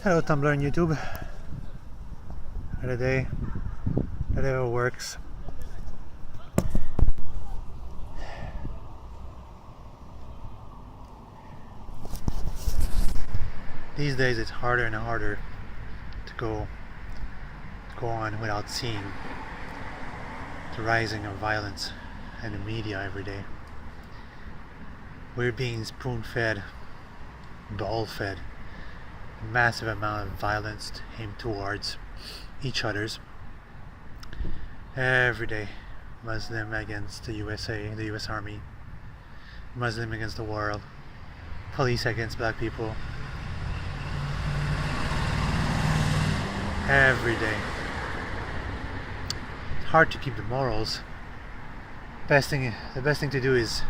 Hello Tumblr and YouTube. Another day. Whatever works. These days it's harder and harder to go on without seeing the rising of violence in the media every day. We're being spoon-fed, ball-fed, massive amount of violence aimed towards each other's every day. Muslim against the USA, the US Army, Muslim against the world, police against black people. Every day. It's hard to keep the morals. The best thing to do is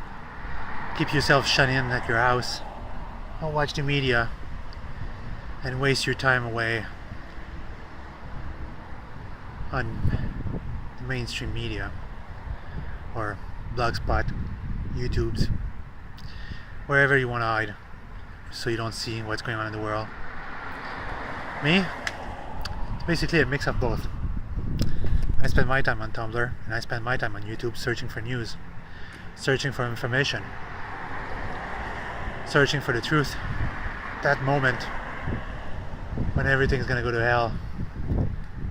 keep yourself shut in at your house. Don't watch the media and waste your time away on the mainstream media or Blogspot, YouTubes, wherever you want to hide so you don't see what's going on in the world. Me? It's basically a mix of both. I spend my time on Tumblr and I spend my time on YouTube searching for news, searching for information, searching for the truth. That moment when everything's gonna go to hell.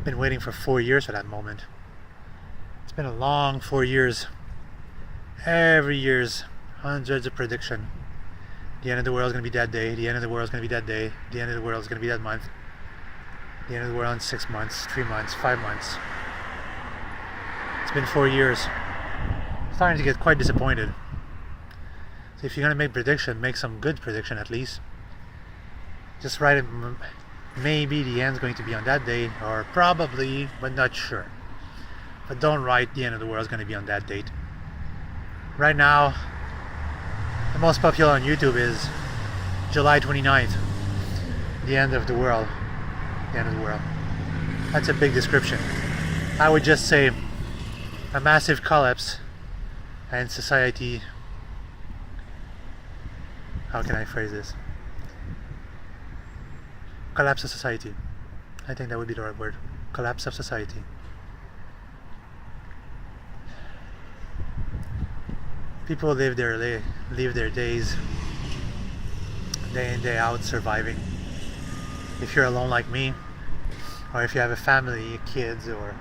Been waiting for 4 years for that moment. It's been a long 4 years. Every year's hundreds of prediction. The end of the world is gonna be that day. The end of the world is gonna be that day. The end of the world is gonna be that month. The end of the world in 6 months, 3 months, 5 months. It's been 4 years. I'm starting to get quite disappointed. So if you're gonna make prediction, make some good prediction at least. Just write it. Maybe the end's going to be on that day, or probably, but not sure. But don't write the end of the world is going to be on that date. Right now, the most popular on YouTube is July 29th, the end of the world. The end of the world. That's a big description. I would just say a massive collapse and society. How can I phrase this? Collapse of society. I think that would be the right word. Collapse of society. People live their days day in, day out, surviving. If you're alone like me, or if you have a family, kids, or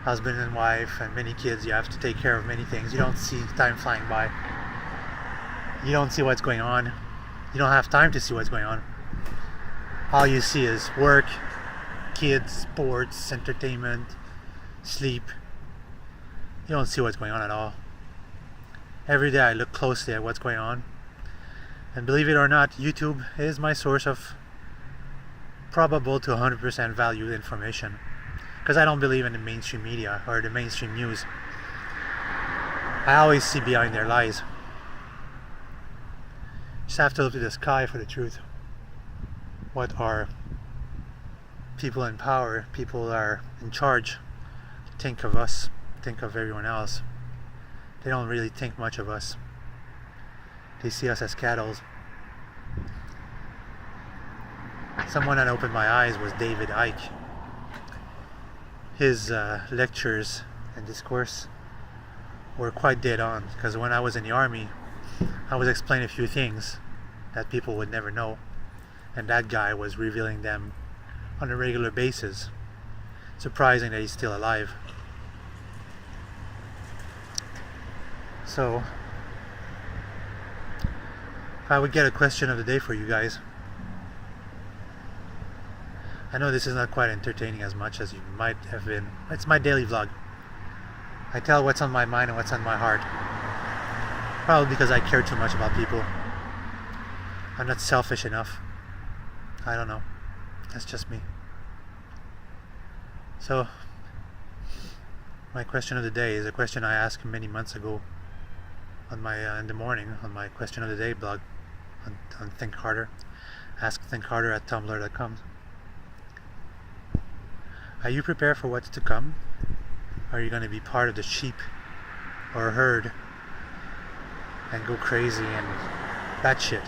husband and wife, and many kids, you have to take care of many things. You don't see time flying by. You don't see what's going on. You don't have time to see what's going on. All you see is work, kids, sports, entertainment, sleep. You don't see what's going on at all. Every day I look closely at what's going on. And believe it or not, YouTube is my source of probable to 100% valued information. Because I don't believe in the mainstream media or the mainstream news. I always see behind their lies. Just have to look to the sky for the truth. What are people in power, people are in charge, think of us, think of everyone else. They don't really think much of us. They see us as cattle. Someone that opened my eyes was David Icke. His lectures and discourse were quite dead on, because when I was in the army, I was explaining a few things that people would never know. And that guy was revealing them on a regular basis. Surprising that he's still alive. So, if I would get a question of the day for you guys. I know this is not quite entertaining as much as you might have been. It's my daily vlog. I tell what's on my mind and what's on my heart. Probably because I care too much about people. I'm not selfish enough. I don't know. That's just me. So, my question of the day is a question I asked many months ago on my in the morning on my question of the day blog on Think Harder. Ask Think Harder at tumblr.com. Are you prepared for what's to come? Are you going to be part of the sheep or herd and go crazy and batshit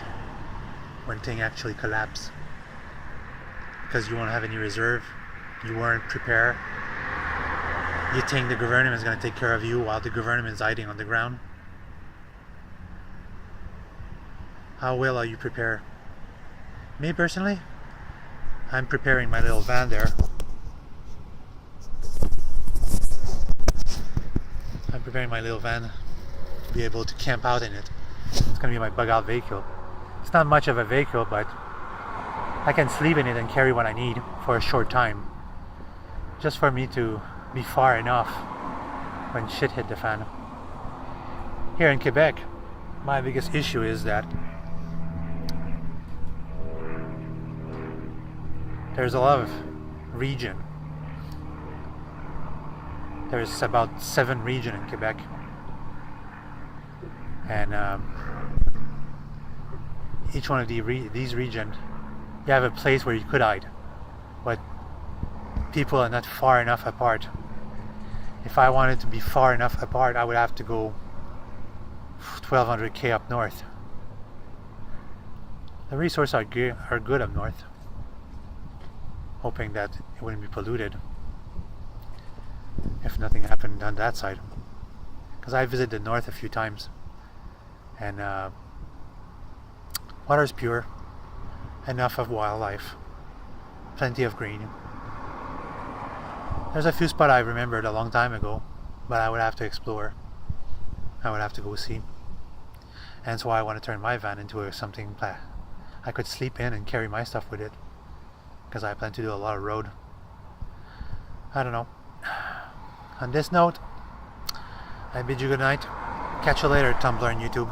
when things actually collapse? because you won't have any reserve, you weren't prepared. You think the government is going to take care of you while the government is hiding on the ground. How well are you prepared? Me personally, I'm preparing my little van there. I'm preparing my little van to be able to camp out in it. It's going to be my bug out vehicle. It's not much of a vehicle, but I can sleep in it and carry what I need for a short time. Just for me to be far enough when shit hit the fan. Here in Quebec, my biggest issue is that there's a lot of region. There's about 7 regions in Quebec, and each one of these regions, you have a place where you could hide, but people are not far enough apart. If I wanted to be far enough apart, I would have to go 1200 up north. The resources are good up north, hoping that it wouldn't be polluted if nothing happened on that side. Because I visited the north a few times, and water is pure, enough of wildlife, plenty of green. There's a few spots I remembered a long time ago, but I would have to explore. I would have to go see. And that's why I want to turn my van into something I could sleep in and carry my stuff with it, because I plan to do a lot of road. I don't know. On this note, I bid you good night. Catch you later, Tumblr and YouTube.